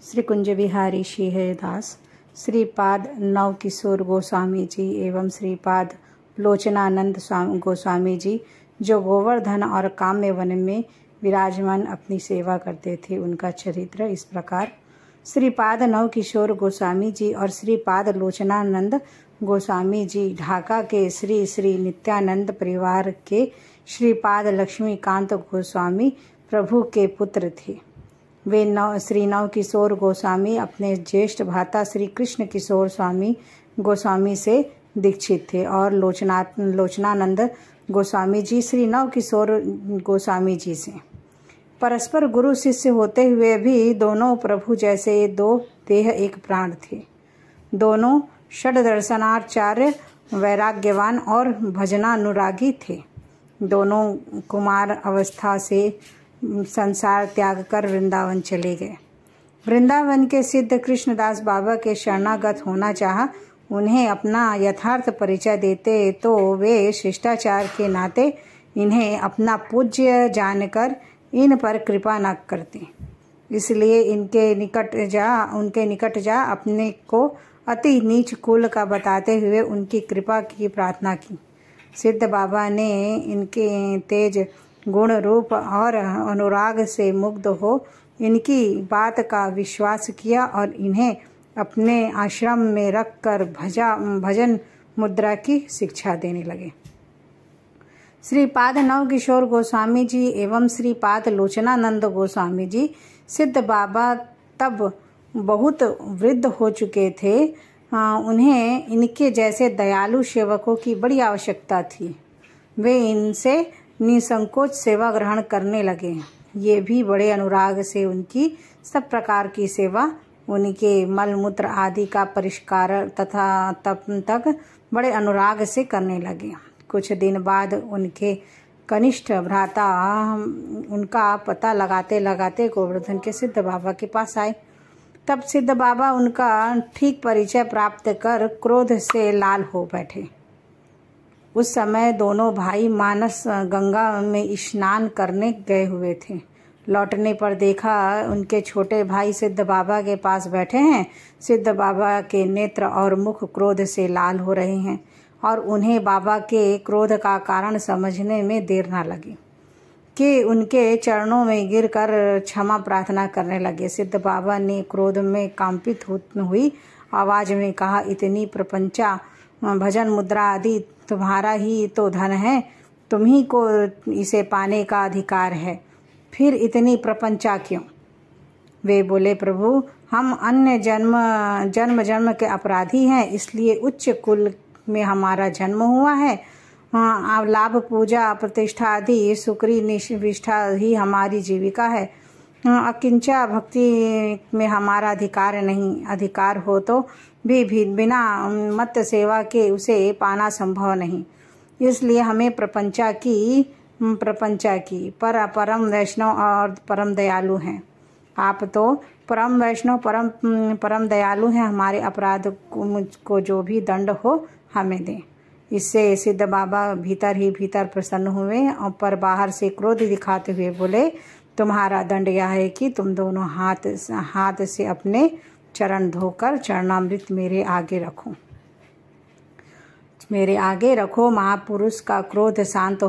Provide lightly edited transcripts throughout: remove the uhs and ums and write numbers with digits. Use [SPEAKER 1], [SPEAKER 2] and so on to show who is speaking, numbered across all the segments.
[SPEAKER 1] श्री कुंज बिहारी श्रीहरिदास, श्रीपाद नवकिशोर गोस्वामी जी एवं श्रीपाद लोचनानंद गोस्वामी जी, जो गोवर्धन और काम्य वन में विराजमान अपनी सेवा करते थे, उनका चरित्र इस प्रकार। श्रीपाद नवकिशोर गोस्वामी जी और श्रीपाद लोचनानंद गोस्वामी जी ढाका के श्री श्री नित्यानंद परिवार के श्रीपाद लक्ष्मीकांत गोस्वामी प्रभु के पुत्र थे। वे श्री नवकिशोर गोस्वामी अपने ज्येष्ठ भ्राता श्री कृष्ण किशोर स्वामी गोस्वामी से दीक्षित थे और लोचनानंद गोस्वामी जी श्री नवकिशोर गोस्वामी जी से परस्पर गुरु शिष्य होते हुए भी दोनों प्रभु जैसे दो देह एक प्राण थे। दोनों षड्दर्शनाचार्य, वैराग्यवान और भजनानुरागी थे। दोनों कुमार अवस्था से संसार त्याग कर वृंदावन चले गए। वृंदावन के सिद्ध कृष्णदास बाबा के शरणागत होना चाहा। उन्हें अपना यथार्थ परिचय देते तो वे शिष्टाचार के नाते इन्हें अपना पूज्य जानकर इन पर कृपा न करते, इसलिए उनके निकट जा अपने को अति नीच कुल का बताते हुए उनकी कृपा की प्रार्थना की। सिद्ध बाबा ने इनके तेज गुण रूप और अनुराग से मुग्ध हो इनकी बात का विश्वास किया और इन्हें अपने आश्रम में रखकर भजन मुद्रा की शिक्षा देने लगे। श्रीपाद नवकिशोर गोस्वामी जी एवं श्रीपाद लोचनानंद गोस्वामी जी, सिद्ध बाबा तब बहुत वृद्ध हो चुके थे। उन्हें इनके जैसे दयालु सेवकों की बड़ी आवश्यकता थी। वे इनसे निसंकोच सेवा ग्रहण करने लगे। ये भी बड़े अनुराग से उनकी सब प्रकार की सेवा, उनके मलमूत्र आदि का परिष्कार तथा तब तक बड़े अनुराग से करने लगे। कुछ दिन बाद उनके कनिष्ठ भ्राता उनका पता लगाते लगाते गोवर्धन के सिद्ध बाबा के पास आए। तब सिद्ध बाबा उनका ठीक परिचय प्राप्त कर क्रोध से लाल हो बैठे। उस समय दोनों भाई मानस गंगा में स्नान करने गए हुए थे। लौटने पर देखा उनके छोटे भाई सिद्ध बाबा के पास बैठे हैं। सिद्ध बाबा के नेत्र और मुख क्रोध से लाल हो रहे हैं और उन्हें बाबा के क्रोध का कारण समझने में देर न लगी कि उनके चरणों में गिरकर क्षमा प्रार्थना करने लगे। सिद्ध बाबा ने क्रोध में कंपित हुई आवाज में कहा, इतनी प्रपंचा भजन मुद्रा आदि तुम्हारा ही तो धन है, तुम्ही को इसे पाने का अधिकार है, फिर इतनी प्रपंचा क्यों? वे बोले, प्रभु हम अन्य जन्म के अपराधी हैं, इसलिए उच्च कुल में हमारा जन्म हुआ है। लाभ पूजा प्रतिष्ठा आदि सुक्री निष्ठा ही हमारी जीविका है। अकिंचा भक्ति में हमारा अधिकार नहीं। अधिकार हो तो भी बिना मत सेवा के उसे पाना संभव नहीं। इसलिए हमें प्रपंचा की परम वैष्णव और परम दयालु हैं। आप तो परम वैष्णव परम दयालु हैं। हमारे अपराध को जो भी दंड हो हमें दें। इससे सिद्ध बाबा भीतर ही भीतर प्रसन्न हुए और पर बाहर से क्रोध दिखाते हुए बोले, तुम्हारा दंड यह है कि तुम दोनों हाथ से अपने चरण धोकर चरणामृत मेरे आगे रखो। महापुरुष का क्रोध शांत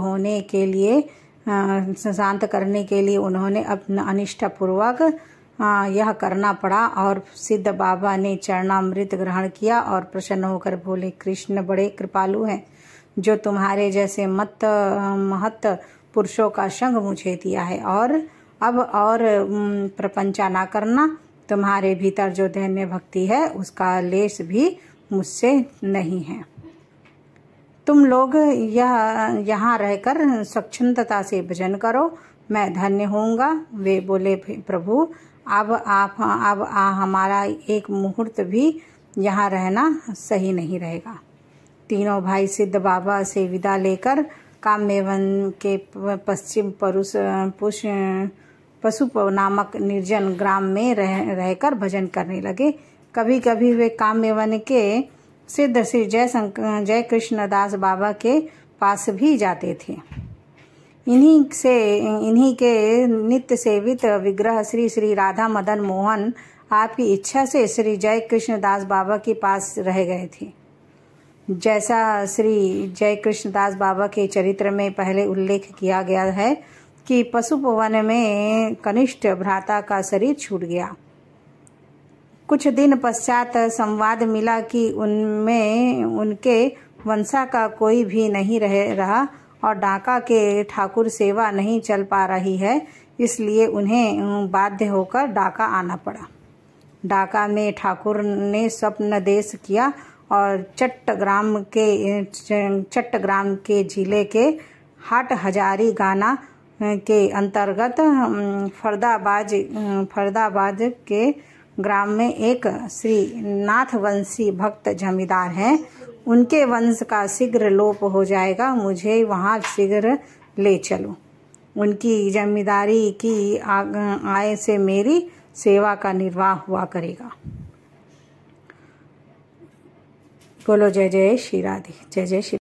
[SPEAKER 1] करने के लिए उन्होंने अपना अनिष्ठा पूर्वक यह करना पड़ा और सिद्ध बाबा ने चरणामृत ग्रहण किया और प्रसन्न होकर बोले, कृष्ण बड़े कृपालु हैं, जो तुम्हारे जैसे महत पुरुषों का संग मुझे दिया है और अब और प्रपंचा ना करना। तुम्हारे भीतर जो दैन्य भक्ति है उसका लेश भी मुझसे नहीं है। तुम लोग यहाँ रहकर स्वच्छंदता से भजन करो, मैं धन्य होऊंगा। वे बोले, प्रभु अब हमारा एक मुहूर्त भी यहाँ रहना सही नहीं रहेगा। तीनों भाई सिद्ध बाबा से विदा लेकर काम्यवन के पश्चिम पशुप नामक निर्जन ग्राम में रहकर भजन करने लगे। कभी कभी वे काम्यवन के सिद्ध श्री जय कृष्णदास बाबा के पास भी जाते थे। इन्हीं के नित्य सेवित विग्रह श्री श्री राधा मदन मोहन आपकी इच्छा से श्री जय कृष्णदास बाबा के पास रह गए थे। जैसा श्री जय कृष्णदास बाबा के चरित्र में पहले उल्लेख किया गया है कि पशुपवन में कनिष्ठ भ्राता का शरीर छूट गया। कुछ दिन पश्चात संवाद मिला कि उनमें उनके वंशा का कोई भी नहीं रहा और डाका के ठाकुर सेवा नहीं चल पा रही है, इसलिए उन्हें बाध्य होकर डाका आना पड़ा। डाका में ठाकुर ने स्वप्न देश किया और चट्टग्राम के जिले के हाट हजारी गाना के अंतर्गत फरदाबाद के ग्राम में एक श्री नाथवंशी भक्त जमींदार हैं। उनके वंश का शीघ्र लोप हो जाएगा, मुझे वहाँ शीघ्र ले चलो। उनकी जमींदारी की आय से मेरी सेवा का निर्वाह हुआ करेगा। बोलो जय जय श्री राधे, जय जय श्री